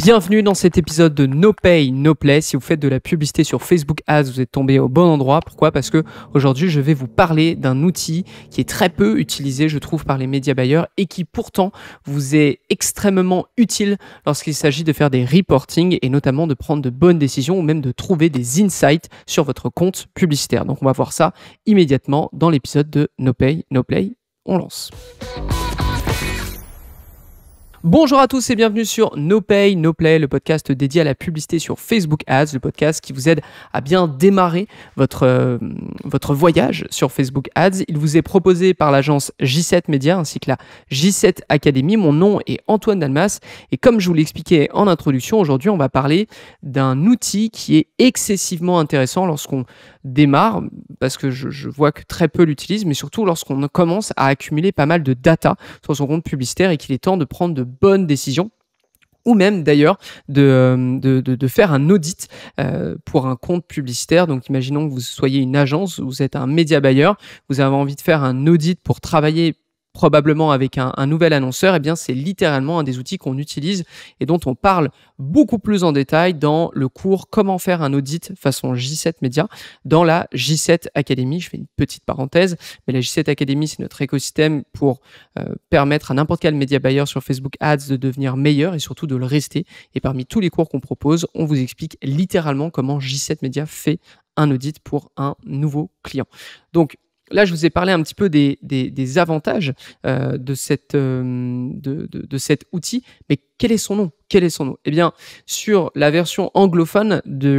Bienvenue dans cet épisode de No Pay, No Play. Si vous faites de la publicité sur Facebook Ads, vous êtes tombé au bon endroit. Pourquoi ? Parce que aujourd'hui, je vais vous parler d'un outil qui est très peu utilisé, je trouve, par les médias buyers et qui pourtant vous est extrêmement utile lorsqu'il s'agit de faire des reporting et notamment de prendre de bonnes décisions ou même de trouver des insights sur votre compte publicitaire. Donc, on va voir ça immédiatement dans l'épisode de No Pay, No Play. On lance. Bonjour à tous et bienvenue sur No Pay, No Play, le podcast dédié à la publicité sur Facebook Ads, le podcast qui vous aide à bien démarrer votre voyage sur Facebook Ads. Il vous est proposé par l'agence J7 Media ainsi que la J7 Academy. Mon nom est Antoine Dalmas et comme je vous l'expliquais en introduction, aujourd'hui on va parler d'un outil qui est excessivement intéressant lorsqu'on démarre, parce que je vois que très peu l'utilisent, mais surtout lorsqu'on commence à accumuler pas mal de data sur son compte publicitaire et qu'il est temps de prendre de bonnes décisions ou même d'ailleurs de faire un audit pour un compte publicitaire. Donc imaginons que vous soyez une agence, vous êtes un média buyer, vous avez envie de faire un audit pour travailler probablement avec un nouvel annonceur, eh bien c'est littéralement un des outils qu'on utilise et dont on parle beaucoup plus en détail dans le cours Comment faire un audit façon J7 Media dans la J7 Academy. Je fais une petite parenthèse, mais la J7 Academy, c'est notre écosystème pour permettre à n'importe quel média buyer sur Facebook Ads de devenir meilleur et surtout de le rester. Et parmi tous les cours qu'on propose, on vous explique littéralement comment J7 Media fait un audit pour un nouveau client. Donc, là, je vous ai parlé un petit peu des avantages de cet outil, mais quel est son nom ? Eh bien, sur la version anglophone du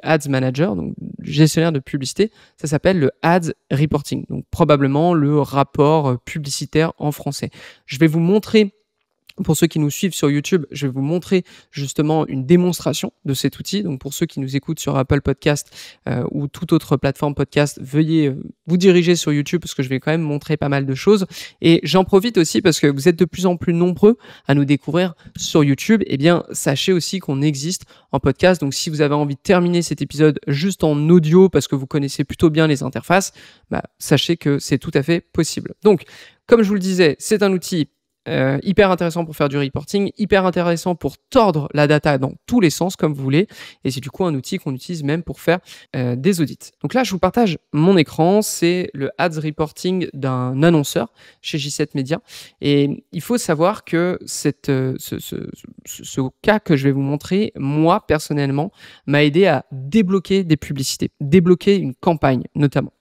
Ads Manager, donc du gestionnaire de publicité, ça s'appelle le Ads Reporting, donc probablement le rapport publicitaire en français. Je vais vous montrer. Pour ceux qui nous suivent sur YouTube, je vais vous montrer justement une démonstration de cet outil. Donc pour ceux qui nous écoutent sur Apple Podcast ou toute autre plateforme podcast, veuillez vous diriger sur YouTube parce que je vais quand même montrer pas mal de choses. Et j'en profite aussi parce que vous êtes de plus en plus nombreux à nous découvrir sur YouTube. Eh bien, sachez aussi qu'on existe en podcast. Donc si vous avez envie de terminer cet épisode juste en audio parce que vous connaissez plutôt bien les interfaces, sachez que c'est tout à fait possible. Donc, comme je vous le disais, c'est un outil hyper intéressant pour faire du reporting, hyper intéressant pour tordre la data dans tous les sens comme vous voulez, et c'est du coup un outil qu'on utilise même pour faire des audits. Donc là, je vous partage mon écran, c'est le Ads Reporting d'un annonceur chez J7 Media, et il faut savoir que ce cas que je vais vous montrer, moi personnellement, m'a aidé à débloquer des publicités, débloquer une campagne notamment.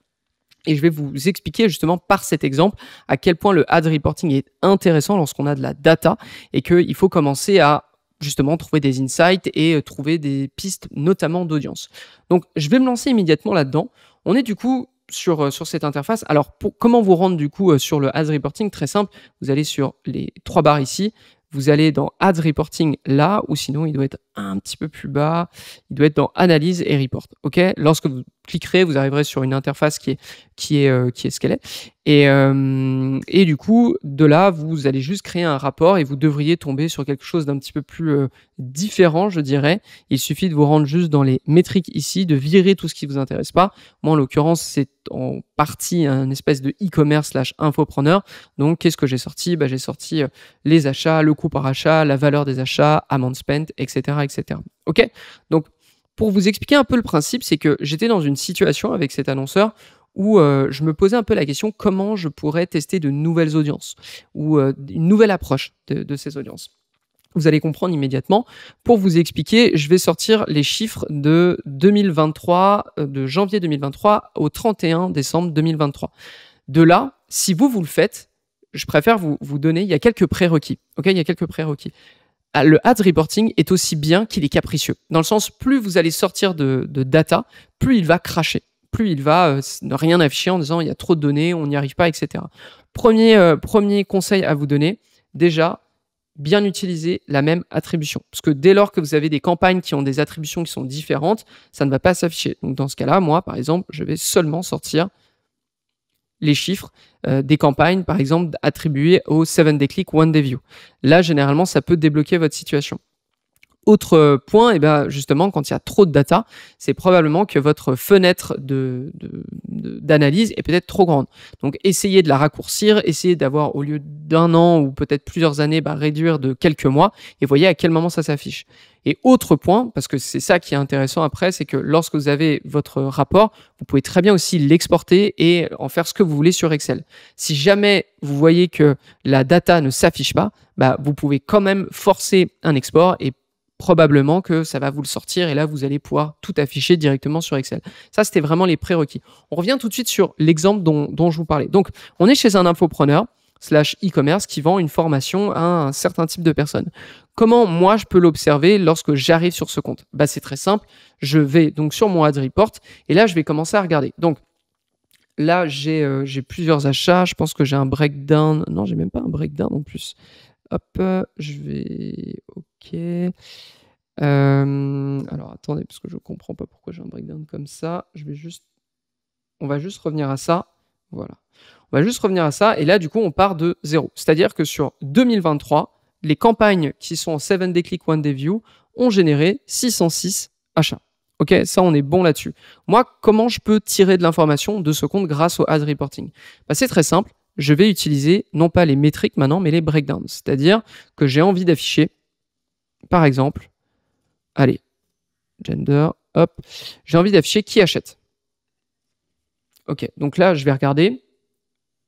Et je vais vous expliquer justement par cet exemple à quel point le ad reporting est intéressant lorsqu'on a de la data et qu'il faut commencer à justement trouver des insights et trouver des pistes notamment d'audience. Donc je vais me lancer immédiatement là-dedans. On est du coup sur cette interface. Alors comment vous rendre du coup sur le ad reporting ? Très simple, vous allez sur les 3 barres ici. Vous allez dans Ads Reporting là, ou sinon il doit être un petit peu plus bas. Il doit être dans Analyse et Report. Ok ? Lorsque vous cliquerez, vous arriverez sur une interface qui est ce qu'elle est. Et du coup, de là, vous allez juste créer un rapport et vous devriez tomber sur quelque chose d'un petit peu plus différent, je dirais. Il suffit de vous rendre juste dans les métriques ici, de virer tout ce qui ne vous intéresse pas. Moi, en l'occurrence, c'est en partie un espèce de e-commerce / infopreneur. Donc, qu'est-ce que j'ai sorti ? J'ai sorti les achats, le coût par achat, la valeur des achats, amount spent, etc., etc. Ok ? Donc, pour vous expliquer un peu le principe, c'est que j'étais dans une situation avec cet annonceur où je me posais un peu la question comment je pourrais tester de nouvelles audiences ou une nouvelle approche de ces audiences. Vous allez comprendre immédiatement. Pour vous expliquer, je vais sortir les chiffres de 2023, de janvier 2023 au 31 décembre 2023. De là, si vous le faites, je préfère vous donner, il y a quelques prérequis. Ok, il y a quelques prérequis. Le Ads Reporting est aussi bien qu'il est capricieux. Dans le sens, plus vous allez sortir de data, plus il va crasher. Plus il va ne rien afficher en disant il y a trop de données, on n'y arrive pas, etc. Premier conseil à vous donner, déjà, bien utiliser la même attribution. Parce que dès lors que vous avez des campagnes qui ont des attributions qui sont différentes, ça ne va pas s'afficher. Donc dans ce cas-là, moi, par exemple, je vais seulement sortir les chiffres des campagnes, par exemple, attribuées au 7-day click, 1-day view. Là, généralement, ça peut débloquer votre situation. Autre point, et ben justement, quand il y a trop de data, c'est probablement que votre fenêtre d'analyse est peut-être trop grande. Donc, essayez de la raccourcir, essayez d'avoir, au lieu d'1 an ou peut-être plusieurs années, réduire de quelques mois et voyez à quel moment ça s'affiche. Et autre point, parce que c'est ça qui est intéressant après, c'est que lorsque vous avez votre rapport, vous pouvez très bien aussi l'exporter et en faire ce que vous voulez sur Excel. Si jamais vous voyez que la data ne s'affiche pas, vous pouvez quand même forcer un export et probablement que ça va vous le sortir et là, vous allez pouvoir tout afficher directement sur Excel. Ça, c'était vraiment les prérequis. On revient tout de suite sur l'exemple dont je vous parlais. Donc, on est chez un infopreneur / e-commerce qui vend une formation à un certain type de personnes. Comment moi, je peux l'observer lorsque j'arrive sur ce compte? C'est très simple. Je vais donc sur mon ad report et là, je vais commencer à regarder. Donc, là, j'ai plusieurs achats. Je pense que j'ai un breakdown. Non, j'ai même pas un breakdown en plus. Hop, je vais... OK. Alors, attendez, parce que je ne comprends pas pourquoi j'ai un breakdown comme ça. On va juste revenir à ça. Voilà. On va juste revenir à ça. Et là, du coup, on part de 0. C'est-à-dire que sur 2023, les campagnes qui sont en 7-day click, 1-day view ont généré 606 achats. OK, ça, on est bon là-dessus. Moi, comment je peux tirer de l'information de ce compte grâce au ad reporting? C'est très simple. Je vais utiliser non pas les métriques maintenant, mais les breakdowns. C'est-à-dire que j'ai envie d'afficher, par exemple, allez, gender, hop, j'ai envie d'afficher qui achète. OK, donc là, je vais regarder.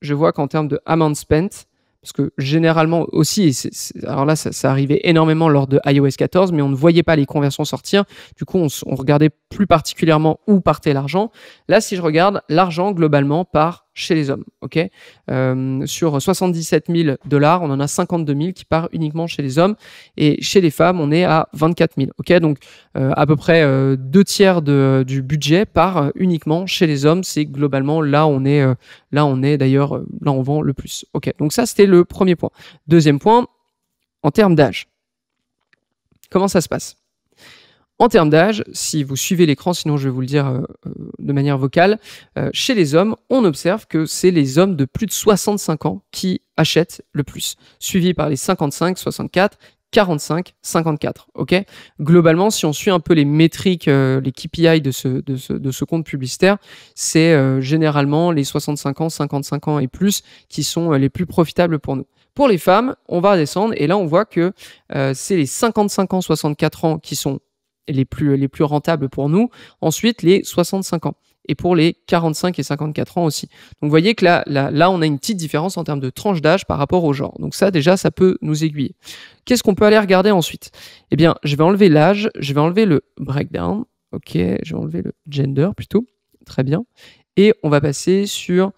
Je vois qu'en termes de amount spent, parce que généralement aussi, alors là, ça arrivait énormément lors de iOS 14, mais on ne voyait pas les conversions sortir. Du coup, on regardait plus particulièrement où partait l'argent. Là, si je regarde, l'argent, globalement, part chez les hommes. OK, sur 77 000 $, on en a 52 000 qui part uniquement chez les hommes. Et chez les femmes, on est à 24 000. OK, donc à peu près 2/3 du budget part uniquement chez les hommes. C'est globalement là, on est d'ailleurs, là, on vend le plus. OK, donc ça, c'était le premier point. Deuxième point, en termes d'âge. Comment ça se passe? En termes d'âge, si vous suivez l'écran, sinon je vais vous le dire de manière vocale, chez les hommes, on observe que c'est les hommes de plus de 65 ans qui achètent le plus, suivis par les 55, 64, 45, 54. OK, globalement, si on suit un peu les métriques, les KPI de ce compte publicitaire, c'est généralement les 65 ans, 55 ans et plus qui sont les plus profitables pour nous. Pour les femmes, on va descendre et là, on voit que c'est les 55 ans, 64 ans qui sont les plus rentables pour nous. Ensuite, les 65 ans. Et pour les 45 et 54 ans aussi. Donc, vous voyez que là, on a une petite différence en termes de tranche d'âge par rapport au genre. Donc, ça, déjà, ça peut nous aiguiller. Qu'est-ce qu'on peut aller regarder ensuite? Eh bien, je vais enlever l'âge, je vais enlever le breakdown. OK, je vais enlever le gender plutôt. Très bien. Et on va passer sur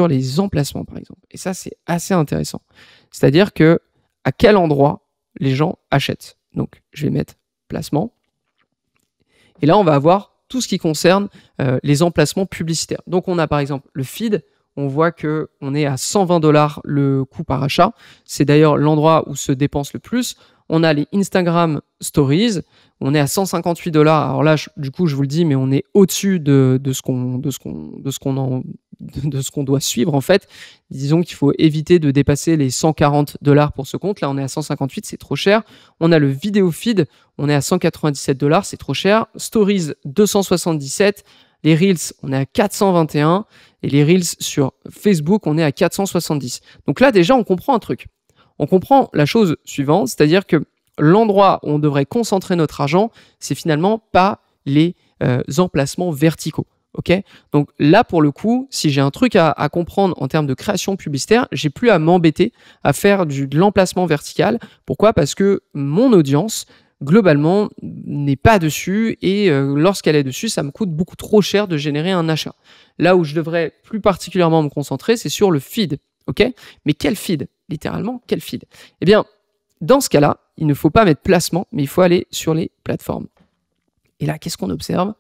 les emplacements, par exemple. Et ça, c'est assez intéressant. C'est-à-dire que à quel endroit les gens achètent. Donc, je vais mettre placement. Et là, on va avoir tout ce qui concerne les emplacements publicitaires. Donc, on a par exemple le feed. On voit qu'on est à 120 $ le coût par achat. C'est d'ailleurs l'endroit où se dépense le plus. On a les Instagram Stories. On est à 158 $. Alors là, du coup, je vous le dis, mais on est au-dessus de ce qu'on doit suivre en fait. Disons qu'il faut éviter de dépasser les 140 $ pour ce compte. Là, on est à 158, c'est trop cher. On a le vidéo feed, on est à 197 $, c'est trop cher. Stories 277. Les Reels, on est à 421. Et les Reels sur Facebook, on est à 470. Donc là, déjà, on comprend un truc. On comprend la chose suivante, c'est-à-dire que l'endroit où on devrait concentrer notre argent, c'est finalement pas les emplacements verticaux. OK, donc là, pour le coup, si j'ai un truc à comprendre en termes de création publicitaire, j'ai plus à m'embêter à faire de l'emplacement vertical. Pourquoi? Parce que mon audience, globalement, n'est pas dessus et lorsqu'elle est dessus, ça me coûte beaucoup trop cher de générer un achat. Là où je devrais plus particulièrement me concentrer, c'est sur le feed. OK, mais quel feed? Littéralement, quel feed? Eh bien, dans ce cas-là, il ne faut pas mettre placement, mais il faut aller sur les plateformes. Et là, qu'est-ce qu'on observe?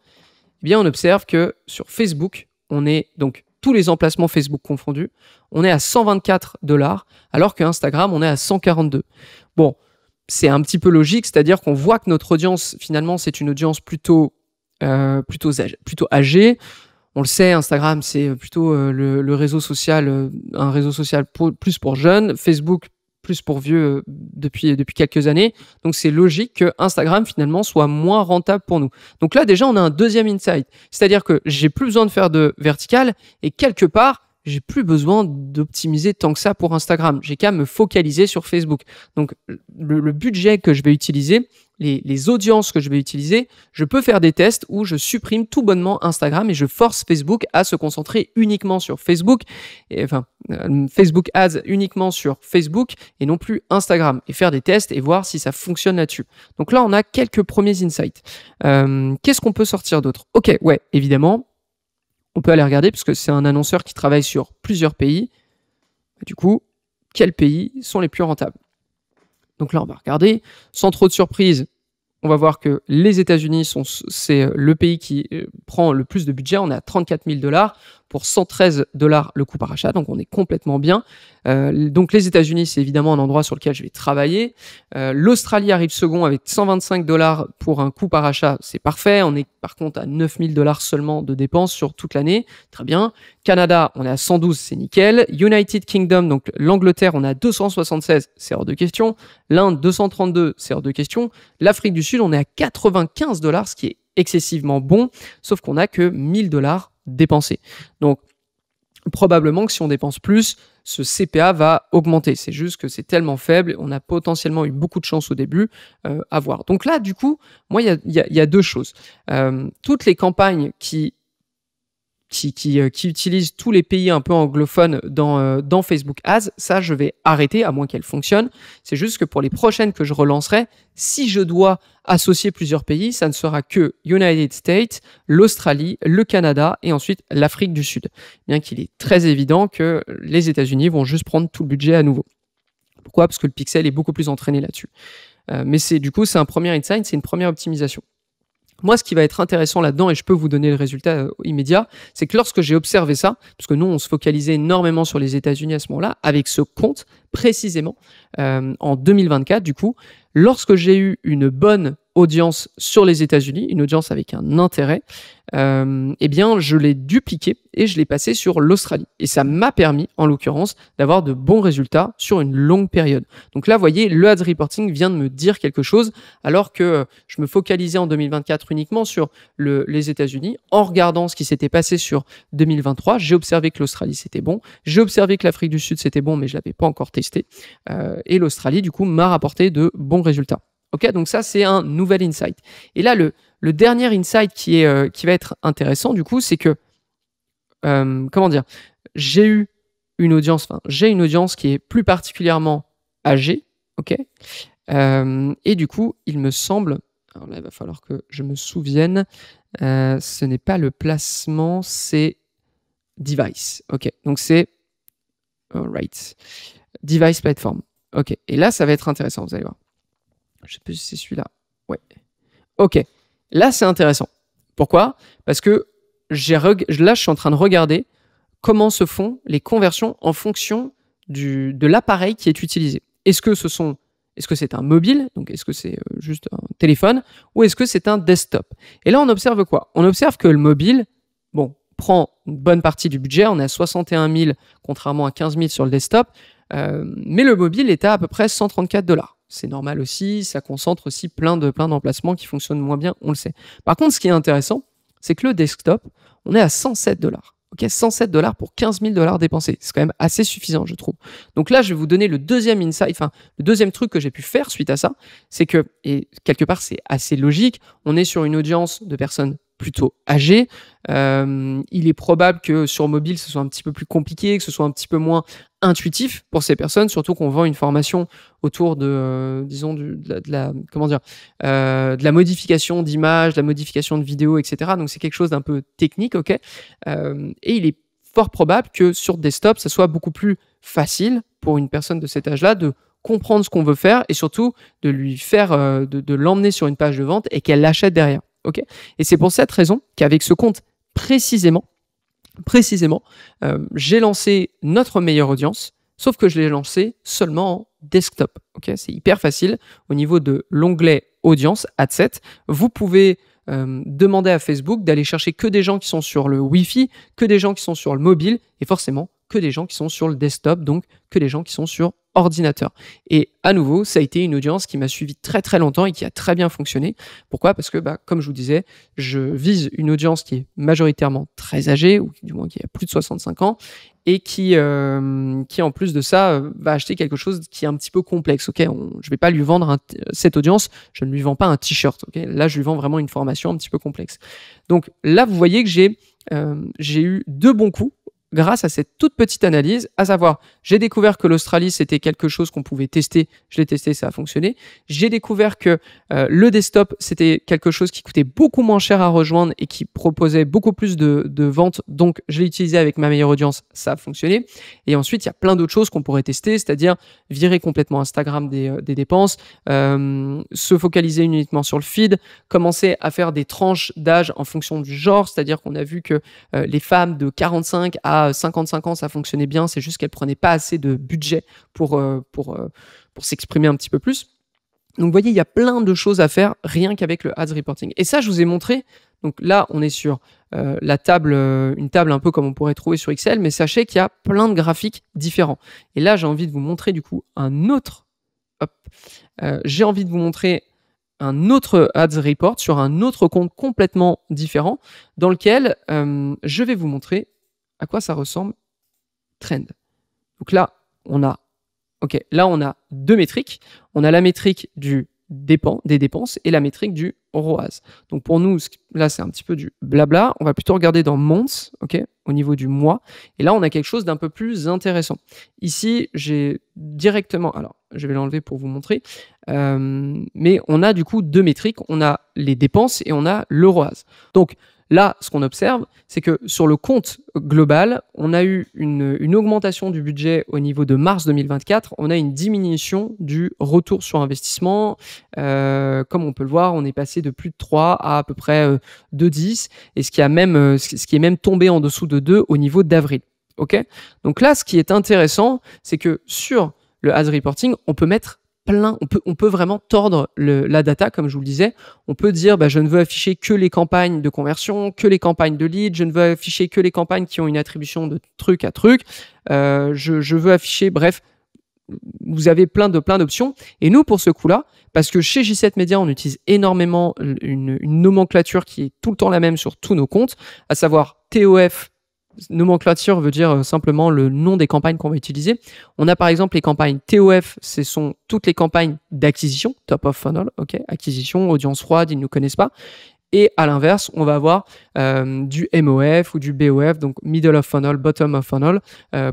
Eh bien, on observe que sur Facebook, on est donc tous les emplacements Facebook confondus, on est à 124 $, alors qu'Instagram, on est à 142. Bon, c'est un petit peu logique, c'est-à-dire qu'on voit que notre audience, finalement, c'est une audience plutôt âgée. On le sait, Instagram, c'est plutôt le réseau social, un réseau social plus pour jeunes. Facebook, plus pour vieux depuis quelques années. Donc, c'est logique que Instagram, finalement, soit moins rentable pour nous. Donc là, déjà, on a un deuxième insight. C'est-à-dire que j'ai plus besoin de faire de vertical et quelque part, j'ai plus besoin d'optimiser tant que ça pour Instagram. J'ai qu'à me focaliser sur Facebook. Donc, le budget que je vais utiliser, les audiences que je vais utiliser, je peux faire des tests où je supprime tout bonnement Instagram et je force Facebook à se concentrer uniquement sur Facebook, Facebook Ads uniquement sur Facebook et non plus Instagram, et faire des tests et voir si ça fonctionne là-dessus. Donc là, on a quelques premiers insights. Qu'est-ce qu'on peut sortir d'autre? Ok, ouais, évidemment, on peut aller regarder parce que c'est un annonceur qui travaille sur plusieurs pays. Du coup, quels pays sont les plus rentables? Donc là, on va regarder. Sans trop de surprise, on va voir que les États-Unis, c'est le pays qui prend le plus de budget. On est à 34 000 $ pour 113 $ le coût par achat. Donc, on est complètement bien. Donc, les États-Unis, c'est évidemment un endroit sur lequel je vais travailler. L'Australie arrive second avec 125 $ pour un coût par achat. C'est parfait. On est par contre à 9 000 $ seulement de dépenses sur toute l'année. Très bien. Canada, on est à 112, c'est nickel. United Kingdom, donc l'Angleterre, on est à 276, c'est hors de question. L'Inde, 232, c'est hors de question. L'Afrique du Sud, on est à 95 $, ce qui est excessivement bon, sauf qu'on n'a que 1 000 $ dépensés. Donc, probablement que si on dépense plus, ce CPA va augmenter. C'est juste que c'est tellement faible, on a potentiellement eu beaucoup de chance au début à voir. Donc là, du coup, moi, il y a deux choses. Toutes les campagnes qui utilisent tous les pays un peu anglophones dans Facebook Ads, ça, je vais arrêter, à moins qu'elles fonctionnent. C'est juste que pour les prochaines que je relancerai, si je dois associer plusieurs pays, ça ne sera que United States, l'Australie, le Canada et ensuite l'Afrique du Sud. Bien qu'il est très évident que les États-Unis vont juste prendre tout le budget à nouveau. Pourquoi? Parce que le pixel est beaucoup plus entraîné là-dessus. Mais du coup, c'est un premier insight, c'est une première optimisation. Moi, ce qui va être intéressant là-dedans, et je peux vous donner le résultat immédiat, c'est que lorsque j'ai observé ça, parce que nous, on se focalisait énormément sur les États-Unis à ce moment-là, avec ce compte précisément, en 2024, du coup, lorsque j'ai eu une bonne audience sur les États-Unis, une audience avec un intérêt, eh bien, je l'ai dupliqué et je l'ai passé sur l'Australie. Et ça m'a permis, en l'occurrence, d'avoir de bons résultats sur une longue période. Donc là, vous voyez, le Ads Reporting vient de me dire quelque chose, alors que je me focalisais en 2024 uniquement sur les États-Unis. En regardant ce qui s'était passé sur 2023, j'ai observé que l'Australie, c'était bon. J'ai observé que l'Afrique du Sud, c'était bon, mais je ne l'avais pas encore testé. Et l'Australie, du coup, m'a rapporté de bons résultats. Ok, donc ça, c'est un nouvel insight. Et là, le dernier insight qui va être intéressant, du coup, c'est que, comment dire, j'ai une audience qui est plus particulièrement âgée, ok, et du coup, il me semble, alors là, il va falloir que je me souvienne, ce n'est pas le placement, c'est device, ok, donc c'est, right, device platform, ok, et là, ça va être intéressant, vous allez voir. Je sais plus si c'est celui-là. Ouais. Ok. Là, c'est intéressant. Pourquoi? Parce que là, je suis en train de regarder comment se font les conversions en fonction de l'appareil qui est utilisé. Est-ce que c'est un mobile? Donc, est-ce que c'est juste un téléphone? Ou est-ce que c'est un desktop? Et là, on observe quoi? On observe que le mobile, bon, prend une bonne partie du budget. On est à 61 000, contrairement à 15 000 sur le desktop. Mais le mobile est à peu près 134 $. C'est normal aussi, ça concentre aussi plein d'emplacements qui fonctionnent moins bien, on le sait. Par contre, ce qui est intéressant, c'est que le desktop, on est à 107 $. Ok, 107 $ pour 15 000 $ dépensés. C'est quand même assez suffisant, je trouve. Donc là, je vais vous donner le deuxième insight, enfin, le deuxième truc que j'ai pu faire suite à ça, c'est que, et quelque part, c'est assez logique, on est sur une audience de personnes plutôt âgées. Il est probable que sur mobile, ce soit un petit peu plus compliqué, que ce soit un petit peu moins intuitif pour ces personnes, surtout qu'on vend une formation autour de, disons, de la modification d'images, de la modification de vidéos, etc. Donc, c'est quelque chose d'un peu technique, ok. Et il est fort probable que sur desktop, ça soit beaucoup plus facile pour une personne de cet âge-là de comprendre ce qu'on veut faire et surtout de lui faire, de l'emmener sur une page de vente et qu'elle l'achète derrière. Okay, et c'est pour cette raison qu'avec ce compte précisément, j'ai lancé notre meilleure audience, sauf que je l'ai lancé seulement en desktop. Okay, c'est hyper facile. Au niveau de l'onglet audience, ad set, vous pouvez demander à Facebook d'aller chercher que des gens qui sont sur le Wi-Fi, que des gens qui sont sur le mobile et forcément que des gens qui sont sur le desktop, donc que des gens qui sont sur ordinateur. Et à nouveau, ça a été une audience qui m'a suivi très très longtemps et qui a très bien fonctionné. Pourquoi? Parce que, comme je vous disais, je vise une audience qui est majoritairement très âgée, ou du moins qui a plus de 65 ans, et qui en plus de ça, va acheter quelque chose qui est un petit peu complexe. Je ne vais pas lui vendre cette audience, je ne lui vends pas un t-shirt. Là, je lui vends vraiment une formation un petit peu complexe. Donc là, vous voyez que j'ai eu 2 bons coups grâce à cette toute petite analyse, à savoir, j'ai découvert que l'Australie, c'était quelque chose qu'on pouvait tester. Je l'ai testé, ça a fonctionné. J'ai découvert que le desktop, c'était quelque chose qui coûtait beaucoup moins cher à rejoindre et qui proposait beaucoup plus de ventes. Donc, je l'ai utilisé avec ma meilleure audience, ça a fonctionné. Et ensuite, il y a plein d'autres choses qu'on pourrait tester, c'est-à-dire virer complètement Instagram des dépenses, se focaliser uniquement sur le feed, commencer à faire des tranches d'âge en fonction du genre, c'est-à-dire qu'on a vu que les femmes de 45 à 55 ans, ça fonctionnait bien, c'est juste qu'elles prenaient pas assez de budget pour s'exprimer un petit peu plus. Donc, vous voyez, il y a plein de choses à faire rien qu'avec le Ads Reporting. Et ça, je vous ai montré. Donc là, on est sur une table un peu comme on pourrait trouver sur Excel, mais sachez qu'il y a plein de graphiques différents. Et là, j'ai envie de vous montrer du coup un autre. J'ai envie de vous montrer un autre Ads Report sur un autre compte complètement différent, dans lequel je vais vous montrer à quoi ça ressemble Trend. Donc là, on a 2 métriques. On a la métrique des dépenses et la métrique du ROAS. Donc pour nous, là, c'est un petit peu du blabla. On va plutôt regarder dans Months, au niveau du mois. Et là, on a quelque chose d'un peu plus intéressant. Ici, j'ai directement... Alors, je vais l'enlever pour vous montrer. Mais on a du coup 2 métriques. On a les dépenses et on a le ROAS. Donc, là, ce qu'on observe, c'est que sur le compte global, on a eu une augmentation du budget au niveau de mars 2024. On a une diminution du retour sur investissement. Comme on peut le voir, on est passé de plus de 3 à peu près 2,10, et ce qui est même tombé en dessous de 2 au niveau d'avril. Donc là, ce qui est intéressant, c'est que sur le Ads Reporting, on peut mettre on peut vraiment tordre la data, comme je vous le disais. On peut dire, je ne veux afficher que les campagnes de conversion, que les campagnes de lead, je ne veux afficher que les campagnes qui ont une attribution de truc à truc. Je veux afficher, bref, vous avez plein d'options. Et nous, pour ce coup-là, parce que chez J7 Media, on utilise énormément une nomenclature qui est tout le temps la même sur tous nos comptes, à savoir TOF. Nomenclature veut dire simplement le nom des campagnes qu'on va utiliser. On a par exemple les campagnes TOF, ce sont toutes les campagnes d'acquisition, top of funnel, acquisition, audience froide, ils ne nous connaissent pas. Et à l'inverse, on va avoir du MOF ou du BOF, donc middle of funnel, bottom of funnel,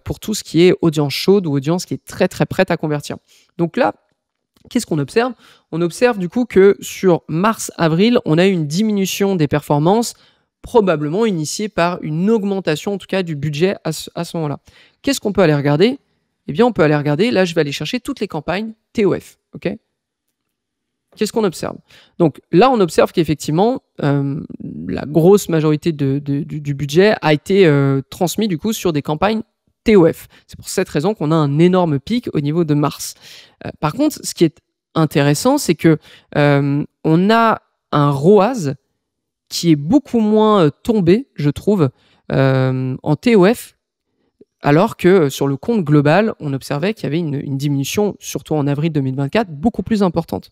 pour tout ce qui est audience chaude ou audience qui est très très prête à convertir. Donc là, qu'est-ce qu'on observe? On observe du coup que sur mars-avril, on a eu une diminution des performances, probablement initiée par une augmentation en tout cas du budget à ce moment-là. Qu'est-ce qu'on peut aller regarder? Eh bien, on peut aller regarder, là je vais aller chercher toutes les campagnes TOF. Qu'est-ce qu'on observe? Donc là, on observe qu'effectivement, la grosse majorité du budget a été transmis du coup sur des campagnes TOF. C'est pour cette raison qu'on a un énorme pic au niveau de mars. Par contre, ce qui est intéressant, c'est que on a un ROAS qui est beaucoup moins tombé, je trouve, en TOF, alors que sur le compte global, on observait qu'il y avait une diminution, surtout en avril 2024, beaucoup plus importante.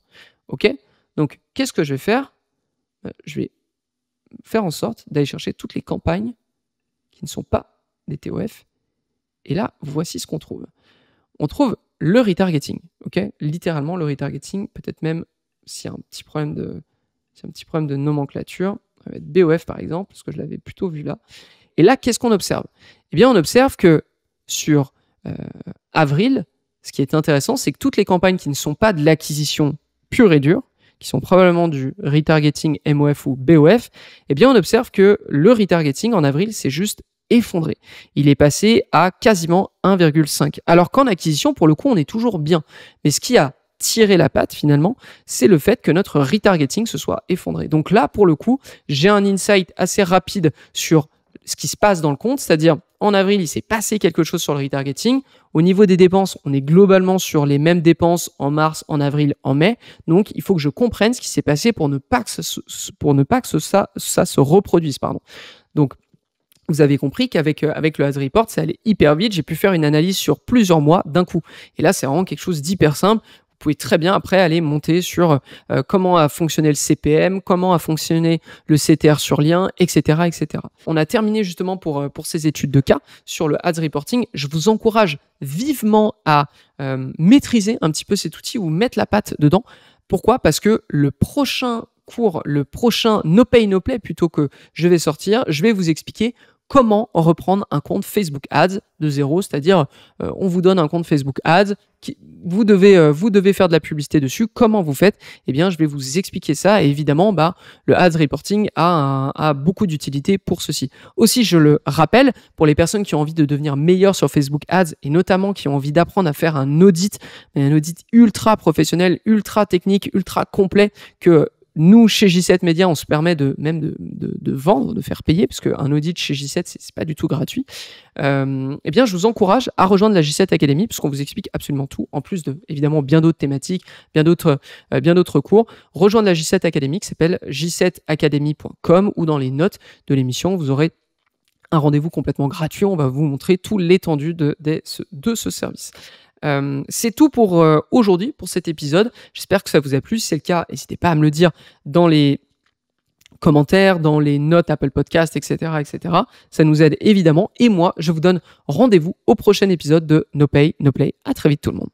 Donc, qu'est-ce que je vais faire? Je vais faire en sorte d'aller chercher toutes les campagnes qui ne sont pas des TOF. Et là, voici ce qu'on trouve. On trouve le retargeting. Littéralement, le retargeting, peut-être même s'il y a un petit problème de nomenclature. Ça va être BOF par exemple, parce que je l'avais plutôt vu là. Et là, qu'est-ce qu'on observe? Eh bien, on observe que sur avril, ce qui est intéressant, c'est que toutes les campagnes qui ne sont pas de l'acquisition pure et dure, qui sont probablement du retargeting MOF ou BOF, eh bien, on observe que le retargeting en avril, c'est juste effondré. Il est passé à quasiment 1,5. Alors qu'en acquisition, pour le coup, on est toujours bien. Mais ce qui a tiré la patte finalement, c'est le fait que notre retargeting se soit effondré. Donc là, pour le coup, j'ai un insight assez rapide sur ce qui se passe dans le compte, c'est-à-dire en avril, il s'est passé quelque chose sur le retargeting. Au niveau des dépenses, on est globalement sur les mêmes dépenses en mars, en avril, en mai. Donc, il faut que je comprenne ce qui s'est passé pour ne pas que ça se reproduise. Donc, vous avez compris qu'avec avec le Ads Report, ça allait hyper vite. J'ai pu faire une analyse sur plusieurs mois d'un coup. Et là, c'est vraiment quelque chose d'hyper simple. Vous pouvez très bien après aller monter sur comment a fonctionné le CPM, comment a fonctionné le CTR sur lien, etc., etc. On a terminé justement pour ces études de cas sur le Ads Reporting. Je vous encourage vivement à maîtriser un petit peu cet outil ou mettre la patte dedans. Pourquoi ? Parce que le prochain cours, le prochain No Pay No Play plutôt que je vais sortir, je vais vous expliquer comment reprendre un compte Facebook Ads de zéro, c'est-à-dire on vous donne un compte Facebook Ads, vous devez faire de la publicité dessus. Comment vous faites ? Eh bien, je vais vous expliquer ça et évidemment, le Ads Reporting a beaucoup d'utilité pour ceci. Aussi, je le rappelle, pour les personnes qui ont envie de devenir meilleures sur Facebook Ads et notamment qui ont envie d'apprendre à faire un audit ultra professionnel, ultra technique, ultra complet que nous, chez J7 Media, on se permet de vendre, de faire payer, parce qu'un audit chez J7, c'est pas du tout gratuit. Eh bien, je vous encourage à rejoindre la J7 Academy, puisqu'on vous explique absolument tout, en plus de, évidemment, bien d'autres thématiques, bien d'autres cours. Rejoindre la J7 Academy, qui s'appelle j7academy.com, ou dans les notes de l'émission, vous aurez un rendez-vous complètement gratuit. On va vous montrer tout l'étendue de ce service. C'est tout pour aujourd'hui, pour cet épisode. J'espère que ça vous a plu. Si c'est le cas, n'hésitez pas à me le dire dans les commentaires, dans les notes Apple Podcast, etc., etc. Ça nous aide évidemment. Et moi, je vous donne rendez-vous au prochain épisode de No Pay, No Play. À très vite tout le monde.